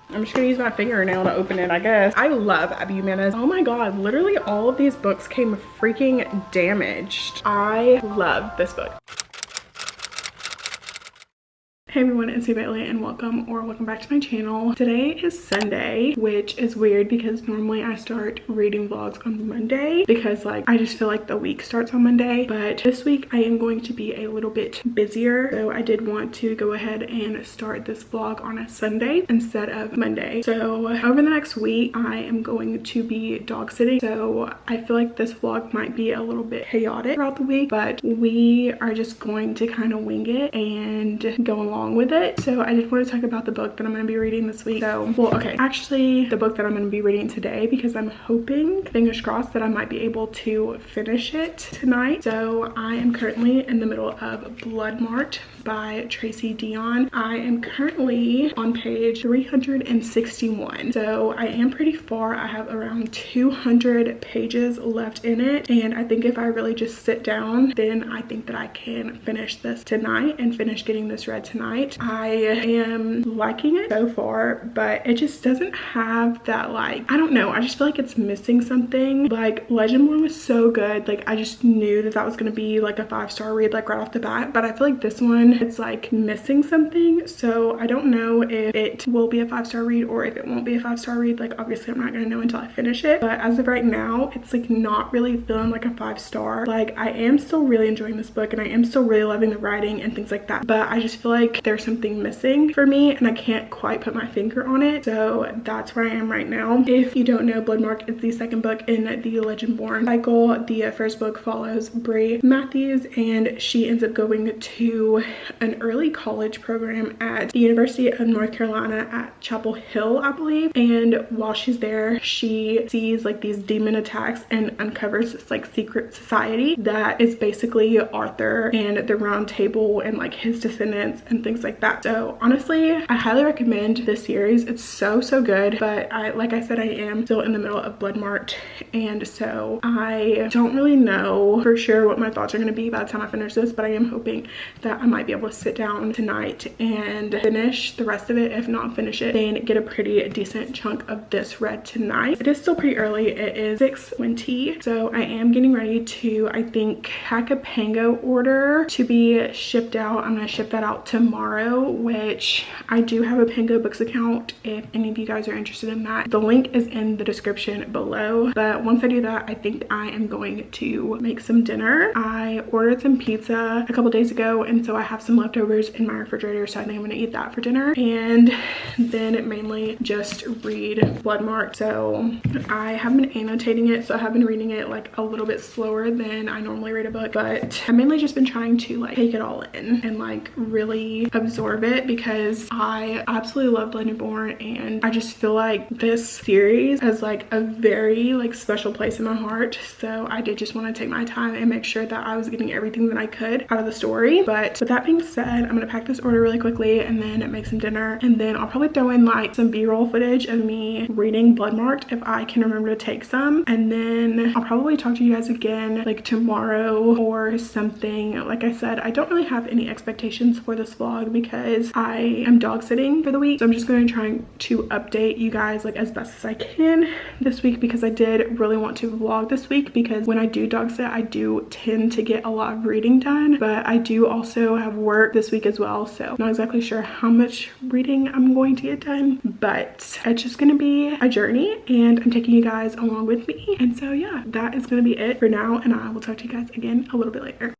I'm just gonna use my fingernail to open it, I guess. I love Abby Jimenez. Oh my God, literally all of these books came freaking damaged. I love this book. Hey everyone, it's Bailey and welcome back to my channel. Today is Sunday, which is weird because normally I start reading vlogs on Monday because I just feel like the week starts on Monday, but this week I am going to be a little bit busier, so I did want to go ahead and start this vlog on a Sunday instead of Monday. So over the next week I am going to be dog sitting, so I feel like this vlog might be a little bit chaotic throughout the week, but we are just going to kind of wing it and go along with it. So I just want to talk about the book that I'm going to be reading this week. So, well, okay, actually the book that I'm going to be reading today, because I'm hoping, fingers crossed, that I might be able to finish it tonight. So I am currently in the middle of Bloodmarked by Tracy Deonn. I am currently on page 361. So I am pretty far. I have around 200 pages left in it. And I think if I really just sit down, then I think that I can finish this tonight and finish getting this read tonight. I am liking it so far, but it just doesn't have that, I don't know, I just feel like it's missing something. Legendborn was so good. I just knew that that was going to be a 5-star read right off the bat, but I feel like this one, it's missing something. So I don't know if it will be a 5-star read or if it won't be a 5-star read. Obviously I'm not going to know until I finish it, but as of right now it's not really feeling like a 5-star. I am still really enjoying this book and I am still really loving the writing and things like that, but I just feel like there's something missing for me and I can't quite put my finger on it. So that's where I am right now. If you don't know, Bloodmarked is the second book in the Legendborn cycle. The first book follows Bri Matthews, and she ends up going to an early college program at the University of North Carolina at Chapel Hill, I believe. And while she's there, she sees these demon attacks and uncovers this secret society that is basically Arthur and the Round Table and his descendants and things like that. So honestly, I highly recommend this series. It's so good, but like I said, I am still in the middle of Bloodmarked, and so I don't really know for sure what my thoughts are going to be by the time I finish this, but I am hoping that I might be able to sit down tonight and finish the rest of it. If not finish it, then get a pretty decent chunk of this read tonight. It is still pretty early. It is 6:20, so I am getting ready to, I think, hack a Pango order to be shipped out. I'm going to ship that out tomorrow, which I do have a Pango Books account if any of you guys are interested in that. The link is in the description below, but once I do that, I think I am going to make some dinner. I ordered some pizza a couple days ago, and so I have some leftovers in my refrigerator, so I think I'm going to eat that for dinner and then mainly just read Bloodmarked. So I have been annotating it, so I have been reading it a little bit slower than I normally read a book, but I've mainly just been trying to take it all in and really absorb it, because I absolutely love Legendborn and I just feel like this series has a very special place in my heart. So I did just want to take my time and make sure that I was getting everything that I could out of the story. But with that being said, I'm gonna pack this order really quickly and then make some dinner, and then I'll probably throw in some b-roll footage of me reading Bloodmarked if I can remember to take some, and then I'll probably talk to you guys again tomorrow or something. Like I said, I don't really have any expectations for this vlog because I am dog sitting for the week, so I'm just going to try to update you guys as best as I can this week, because I did really want to vlog this week, because when I do dog sit I do tend to get a lot of reading done, but I do also have work this week as well, so not exactly sure how much reading I'm going to get done, but it's just going to be a journey and I'm taking you guys along with me. And so yeah, that is going to be it for now, and I will talk to you guys again a little bit later.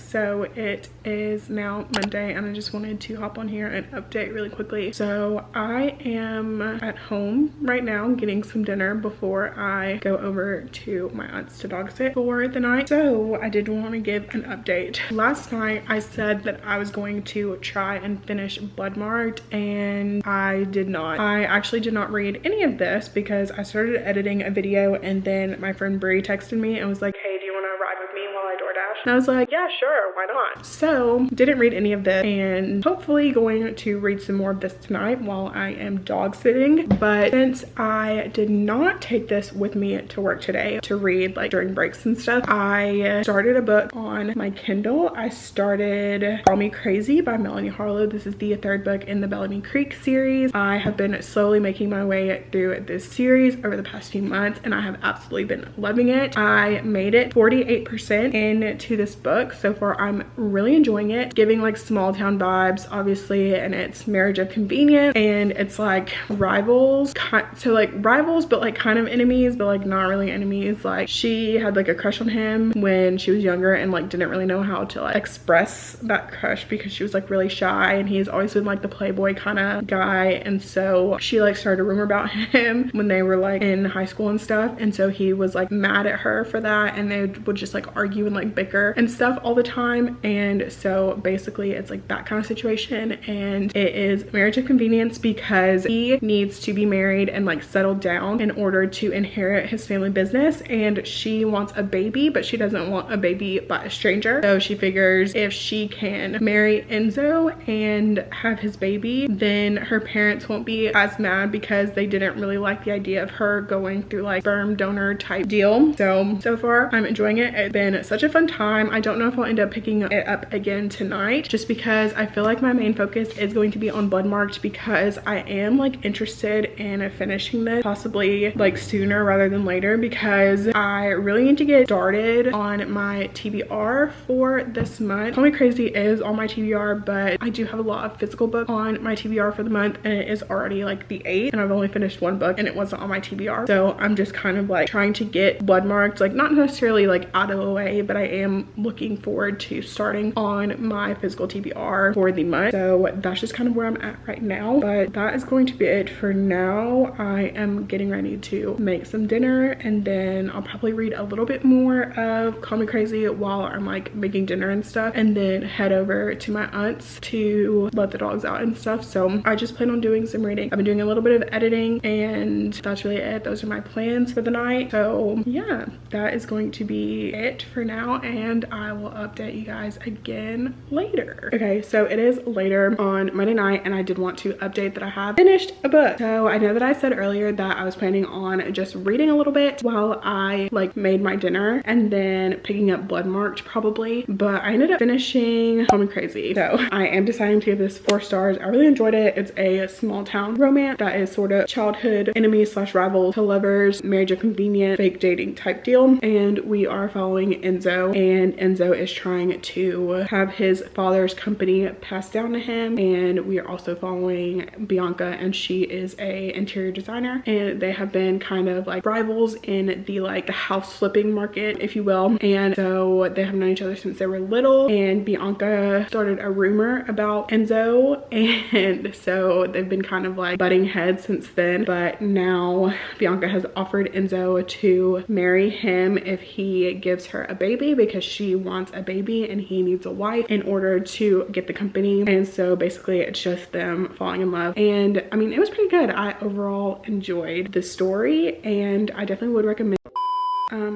So it is now Monday and I just wanted to hop on here and update really quickly. So I am at home right now getting some dinner before I go over to my aunt's to dog sit for the night. So I did want to give an update. Last night I said that I was going to try and finish Bloodmarked, and I did not. I actually did not read any of this because I started editing a video and then my friend Bri texted me and was like, hey, do you want to ride with me while I DoorDash? And I was like, yeah, sure, why not? So didn't read any of this, and hopefully going to read some more of this tonight while I am dog sitting. But since I did not take this with me to work today to read like during breaks and stuff, I started a book on my Kindle. I started Call Me Crazy by Melanie Harlow. This is the third book in the Bellamy Creek series. I have been slowly making my way through this series over the past few months, and I have absolutely been loving it. I made it 48% into this book so far. I'm really enjoying it, giving like small town vibes obviously, and it's Marriage of Convenience, and it's like rivals, so like rivals but like kind of enemies, but like not really enemies. Like she had like a crush on him when she was younger and like didn't really know how to like express that crush because she was like really shy, and he's always been like the playboy kind of guy. And so she like started a rumor about him when they were like in high school and stuff, and so he was like mad at her for that, and they would just like argue and like bicker and stuff all the time. And so basically it's like that kind of situation, and it is Marriage of Convenience because he needs to be married and like settled down in order to inherit his family business, and she wants a baby, but she doesn't want a baby by a stranger. So she figures if she can marry Enzo and have his baby, then her parents won't be as mad because they didn't really like the idea of her going through like sperm donor type deal. So far I'm enjoying it. It's been such a fun time. I don't know if I'll end up picking it up again tonight, just because I feel like my main focus is going to be on Bloodmarked, because I am like interested in finishing this possibly like sooner rather than later, because I really need to get started on my TBR for this month. Call Me Crazy is on my TBR, but I do have a lot of physical books on my TBR for the month, and it is already like the 8th, and I've only finished one book and it wasn't on my TBR. So I'm just kind of like trying to get Bloodmarked like not necessarily like out of the way, but I am looking forward to starting on my physical TBR for the month. So that's just kind of where I'm at right now, but that is going to be it for now. I am getting ready to make some dinner, and then I'll probably read a little bit more of Call Me Crazy while I'm like making dinner and stuff, and then head over to my aunt's to let the dogs out and stuff. So I just plan on doing some reading. I've been doing a little bit of editing, and that's really it. Those are my plans for the night. So yeah, that is going to be it for now, and I will update you guys again later. Okay, so it is later on Monday night, and I did want to update that I have finished a book. So I know that I said earlier that I was planning on just reading a little bit while I like made my dinner and then picking up Bloodmarked probably, but I ended up finishing Call Me Crazy. So I am deciding to give this 4 stars. I really enjoyed it. It's a small town romance that is sort of childhood enemies slash rivals to lovers, Marriage of Convenience, fake dating type deal, and we are following Enzo, and Enzo is trying to have his father's company passed down to him. And we are also following Bianca, and she is a interior designer, and they have been kind of like rivals in the like the house flipping market, if you will. And so they have known each other since they were little, and Bianca started a rumor about Enzo, and so they've been kind of like butting heads since then. But now Bianca has offered Enzo to marry him if he gives her a baby, because she wants a baby and he needs a wife in order to get the company. And so basically it's just them falling in love, and I mean it was pretty good. I overall enjoyed the story, and I definitely would recommend.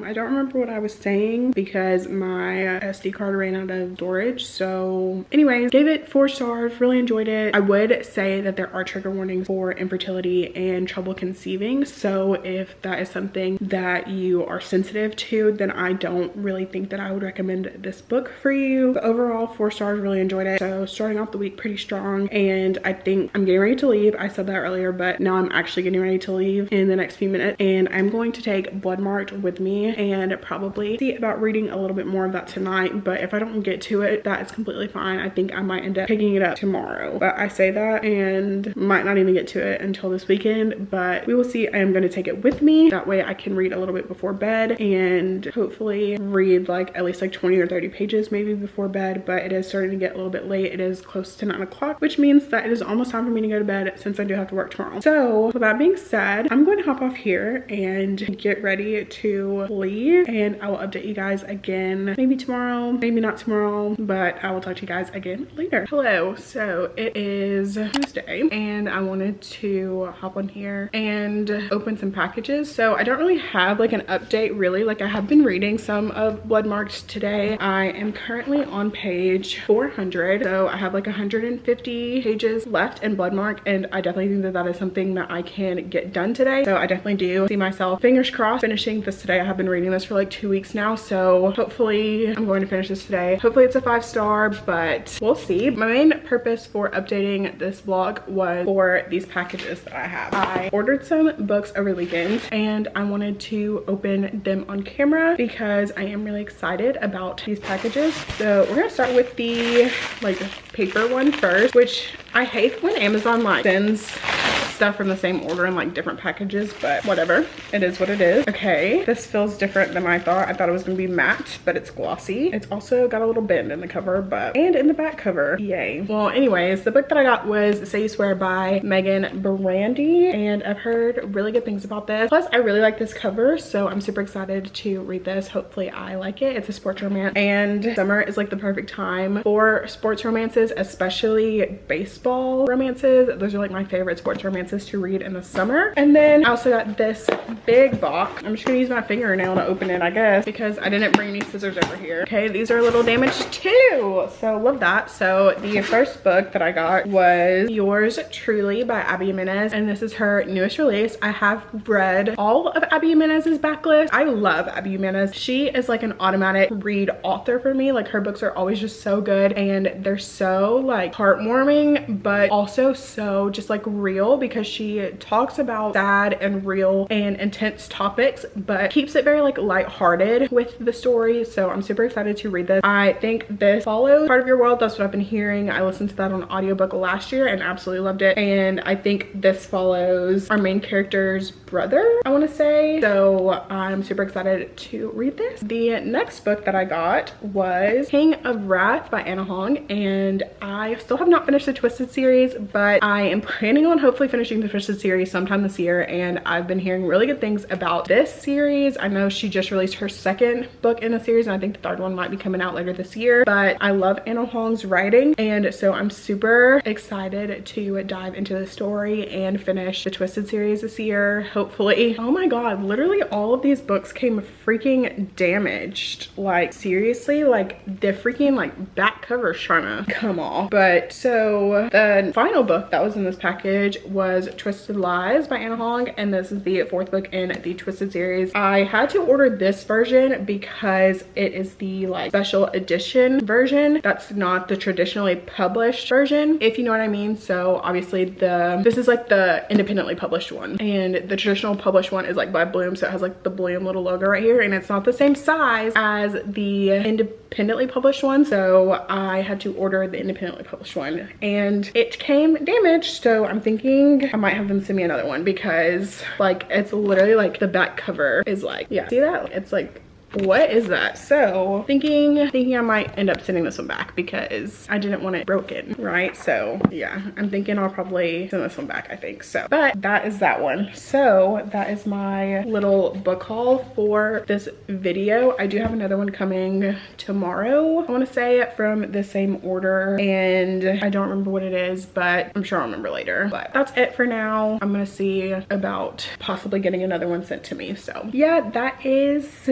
I don't remember what I was saying because my SD card ran out of storage. So anyways, gave it 4 stars, really enjoyed it. I would say that there are trigger warnings for infertility and trouble conceiving. So if that is something that you are sensitive to, then I don't really think that I would recommend this book for you. But overall, 4 stars, really enjoyed it. So starting off the week pretty strong, and I think I'm getting ready to leave. I said that earlier, but now I'm actually getting ready to leave in the next few minutes, and I'm going to take Bloodmarked with me and probably see about reading a little bit more of that tonight. But if I don't get to it, that is completely fine. I think I might end up picking it up tomorrow, but I say that and might not even get to it until this weekend, but we will see. I am going to take it with me, that way I can read a little bit before bed and hopefully read like at least like 20 or 30 pages maybe before bed. But it is starting to get a little bit late. It is close to 9 o'clock, which means that it is almost time for me to go to bed since I do have to work tomorrow. So with that being said, I'm going to hop off here and get ready to to leave, and I will update you guys again maybe tomorrow, maybe not tomorrow, but I will talk to you guys again later. Hello, so it is Tuesday and I wanted to hop on here and open some packages. So I don't really have like an update really. Like I have been reading some of Bloodmarked today. I am currently on page 400, so I have like 150 pages left in Bloodmark, and I definitely think that that is something that I can get done today. So I definitely do see myself, fingers crossed, finishing this today. I have been reading this for like 2 weeks now, so hopefully I'm going to finish this today. Hopefully it's a 5-star, but we'll see. My main purpose for updating this vlog was for these packages that I have. I ordered some books over the weekend and I wanted to open them on camera because I am really excited about these packages. So we're gonna start with the like paper one first, which I hate when Amazon like sends stuff from the same order in like different packages, but whatever, it is what it is. Okay, this feels different than I thought. I thought it was gonna be matte, but it's glossy. It's also got a little bend in the cover, and in the back cover. Yay. Well, anyways, the book that I got was Say You Swear by Megan Brandy, and I've heard really good things about this. Plus I really like this cover, so I'm super excited to read this. Hopefully I like it. It's a sports romance, and summer is like the perfect time for sports romances, especially baseball romances. Those are like my favorite sports romances to read in the summer. And then I also got this big box. I'm just gonna use my fingernail to open it, I guess, because I didn't bring any scissors over here. Okay, these are a little damaged too, so love that. So the first book that I got was Yours Truly by Abby Jimenez, and this is her newest release. I have read all of Abby Jimenez's backlist. I love Abby Jimenez. She is like an automatic read author for me. Like her books are always just so good, and they're so like heartwarming, but also so just like real, because she talks about sad and real and intense topics, but keeps it very like lighthearted with the story. So I'm super excited to read this. I think this follows Part of Your World. That's what I've been hearing. I listened to that on audiobook last year and absolutely loved it. And I think this follows our main character's brother, I want to say. So I'm super excited to read this. The next book that I got was King of Wrath by Anna Hong, and I still have not finished the Twisted series, but I am planning on hopefully finishing the Twisted series sometime this year, and I've been hearing really good things about this series. I know she just released her second book in the series, and I think the third one might be coming out later this year, but I love Anna Hong's writing, and so I'm super excited to dive into the story and finish the Twisted series this year, hopefully. Oh my god, literally all of these books came freaking damaged. Like seriously, like the freaking like back cover's trying to come off. But so the final book that was in this package was Twisted Lies by Anna Hong, and this is the 4th book in the Twisted series. I had to order this version because it is the like special edition version. That's not the traditionally published version, if you know what I mean. So obviously this is like the independently published one, and the traditional published one is like by Bloom, so it has like the Bloom little logo right here, and it's not the same size as the independently published one. So I had to order the independently published one, and it came damaged. So I'm thinking I might have them send me another one, because like it's literally like the back cover is like, yeah, see that? It's like, what is that? So thinking I might end up sending this one back because I didn't want it broken, right? So yeah, I'm thinking I'll probably send this one back, I think so. But that is that one. So that is my little book haul for this video. I do have another one coming tomorrow, I want to say, from the same order, and I don't remember what it is, but I'm sure I'll remember later. But that's it for now. I'm gonna see about possibly getting another one sent to me. So yeah, that is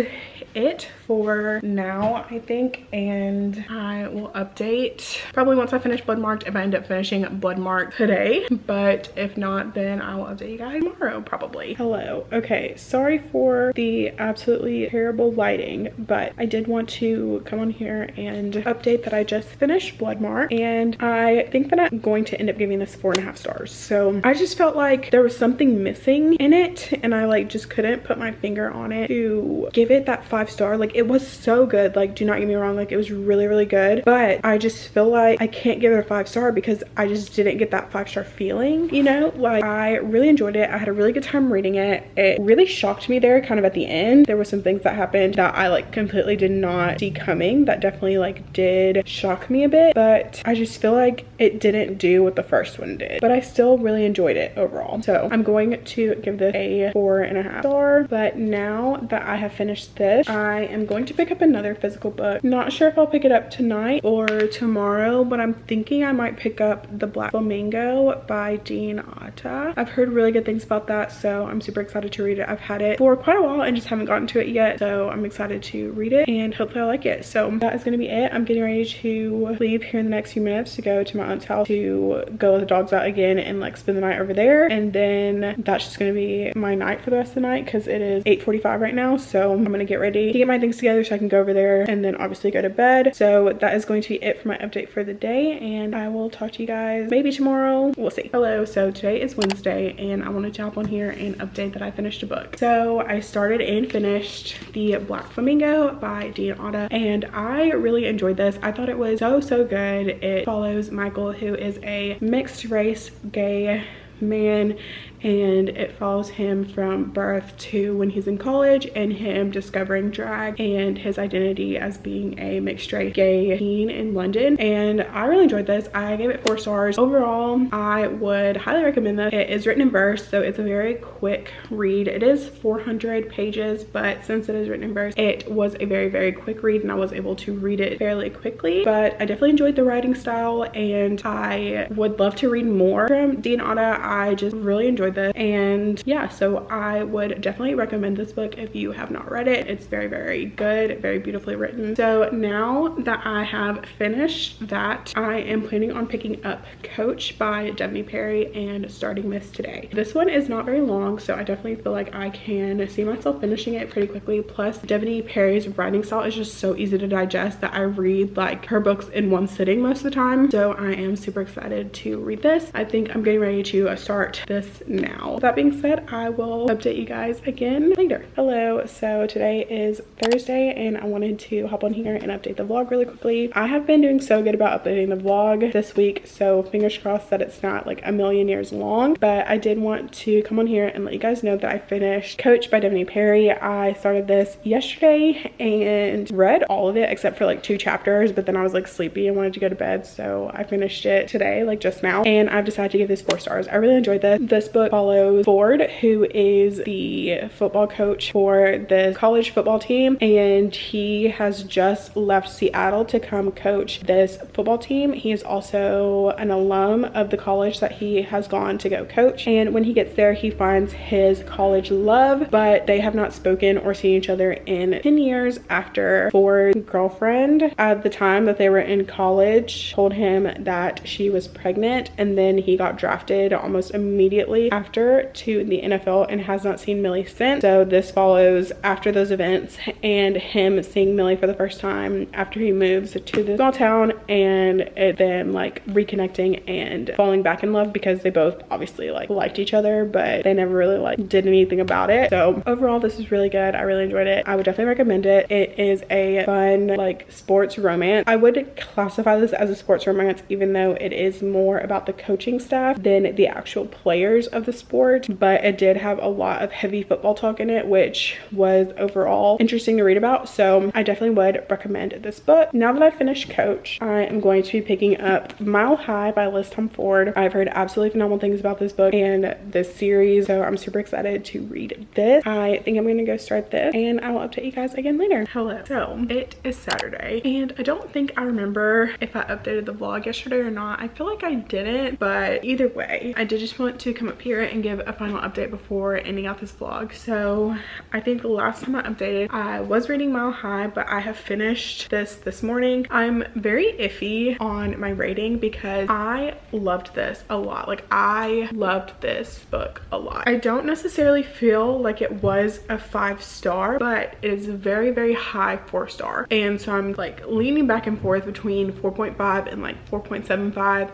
it for now, I think, and I will update probably once I finish Bloodmarked, if I end up finishing Bloodmarked today, but if not, then I will update you guys tomorrow probably. Hello. Okay, sorry for the absolutely terrible lighting, but I did want to come on here and update that I just finished Bloodmarked, and I think that I'm going to end up giving this 4.5 stars. So I just felt like there was something missing in it, and I like just couldn't put my finger on it to give it that 5 5-star. Like, it was so good. Like, do not get me wrong, like, it was really, really good, but I just feel like I can't give it a 5-star because I just didn't get that 5-star feeling, you know? Like, I really enjoyed it. I had a really good time reading it. It really shocked me there kind of at the end. There were some things that happened that I like completely did not see coming that definitely like did shock me a bit, but I just feel like it didn't do what the first one did, but I still really enjoyed it overall. So I'm going to give this a 4.5 star. But now that I have finished this, I am going to pick up another physical book. Not sure if I'll pick it up tonight or tomorrow, but I'm thinking I might pick up The Black Flamingo by Dean Atta. I've heard really good things about that, so I'm super excited to read it. I've had it for quite a while and just haven't gotten to it yet, so I'm excited to read it and hopefully I like it. So that is going to be it. I'm getting ready to leave here in the next few minutes to go to my aunt's house to go let the dogs out again and like spend the night over there, and then that's just going to be my night for the rest of the night because it is 8:45 right now. So I'm going to get ready to get my things together so I can go over there and then obviously go to bed. So that is going to be it for my update for the day, and I will talk to you guys maybe tomorrow. We'll see. Hello, so today is Wednesday and I wanted to hop on here and update that I finished a book. So I started and finished The Black Flamingo by Dean Atta, and I really enjoyed this. I thought it was so good. It follows Michael, who is a mixed race gay man, and it follows him from birth to when he's in college and him discovering drag and his identity as being a mixed race gay teen in London. And I really enjoyed this. I gave it 4 stars. Overall, I would highly recommend this. It is written in verse, so it's a very quick read. It is 400 pages, but since it is written in verse, it was a very quick read and I was able to read it fairly quickly. But I definitely enjoyed the writing style and I would love to read more from Dean Atta. I just really enjoyed this, and yeah, so I would definitely recommend this book if you have not read it. It's very good, very beautifully written. So now that I have finished that, I am planning on picking up Coach by Devney Perry and starting this today. This one is not very long, so I definitely feel like I can see myself finishing it pretty quickly. Plus Devney Perry's writing style is just so easy to digest that I read like her books in one sitting most of the time. So I am super excited to read this. I think I'm getting ready to start this now. That being said, I will update you guys again later. Hello, so today is Thursday and I wanted to hop on here and update the vlog really quickly. I have been doing so good about updating the vlog this week, so fingers crossed that it's not like a million years long, but I did want to come on here and let you guys know that I finished Coach by Devney Perry. I started this yesterday and read all of it except for like 2 chapters, but then I was like sleepy and wanted to go to bed, so I finished it today, like just now, and I've decided to give this 4 stars. I really enjoyed this. This book follows Ford, who is the football coach for the college football team, and he has just left Seattle to come coach this football team. He is also an alum of the college that he has gone to go coach, and when he gets there he finds his college love, but they have not spoken or seen each other in 10 years after Ford's girlfriend at the time that they were in college told him that she was pregnant, and then he got drafted almost immediately after to the NFL and has not seen Millie since. So this follows after those events and him seeing Millie for the first time after he moves to the small town, and them like reconnecting and falling back in love because they both obviously like liked each other, but they never really like did anything about it. So overall this is really good. I really enjoyed it. I would definitely recommend it. It is a fun like sports romance. I would classify this as a sports romance even though it is more about the coaching staff than the actual players of the sport, but it did have a lot of heavy football talk in it, which was overall interesting to read about. So I definitely would recommend this book. Now that I've finished Coach, I am going to be picking up Mile High by Liz Tom Ford. I've heard absolutely phenomenal things about this book and this series, so I'm super excited to read this. I think I'm gonna go start this and I will update you guys again later. Hello, so it is Saturday and I don't think I remember if I updated the vlog yesterday or not. I feel like I didn't, but either way, I did just want to come up here and give a final update before ending out this vlog. So I think the last time I updated, I was reading Mile High, but I have finished this morning. I'm very iffy on my rating because I loved this a lot. Like I loved this book a lot. I don't necessarily feel like it was a 5-star, but it is a very high 4-star, and so I'm like leaning back and forth between 4.5 and like 4.75.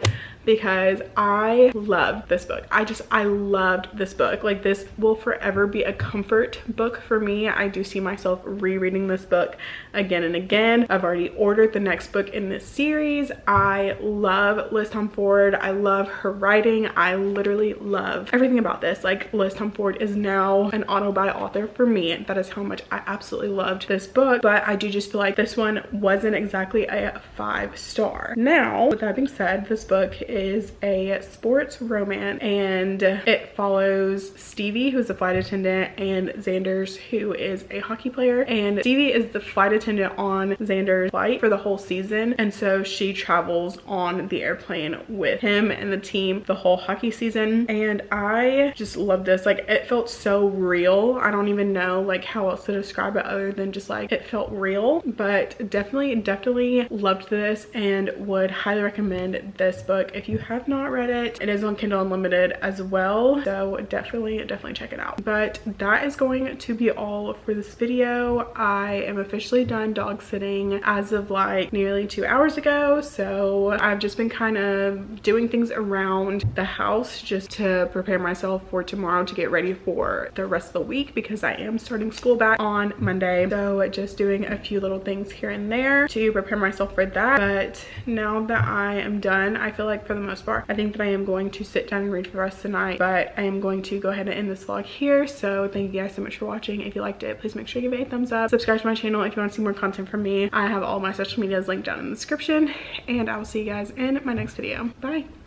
because I loved this book. I loved this book. Like, this will forever be a comfort book for me. I do see myself rereading this book again and again. I've already ordered the next book in this series. I love Liz Tomforde. I love her writing. I literally love everything about this. Like, Liz Tomforde is now an auto-buy author for me. That is how much I absolutely loved this book. But I do just feel like this one wasn't exactly a 5-star. Now, with that being said, this book is a sports romance, and it follows Stevie, who's a flight attendant, and Xander's, who is a hockey player. And Stevie is the flight attendant on Xander's flight for the whole season, and so she travels on the airplane with him and the team the whole hockey season. And I just love this. Like, it felt so real. I don't even know like how else to describe it other than just like it felt real. But definitely loved this and would highly recommend this book if you have not read it. It is on Kindle Unlimited as well, so definitely check it out. But that is going to be all for this video. I am officially done dog sitting as of like nearly 2 hours ago, so I've just been kind of doing things around the house just to prepare myself for tomorrow to get ready for the rest of the week, because I am starting school back on Monday. So just doing a few little things here and there to prepare myself for that. But now that I am done, I feel like for the most part, I think that I am going to sit down and read for the rest of the night. But I am going to go ahead and end this vlog here. So thank you guys so much for watching. If you liked it, please make sure you give it a thumbs up. Subscribe to my channel if you want to see more content from me. I have all my social medias linked down in the description, and I will see you guys in my next video. Bye.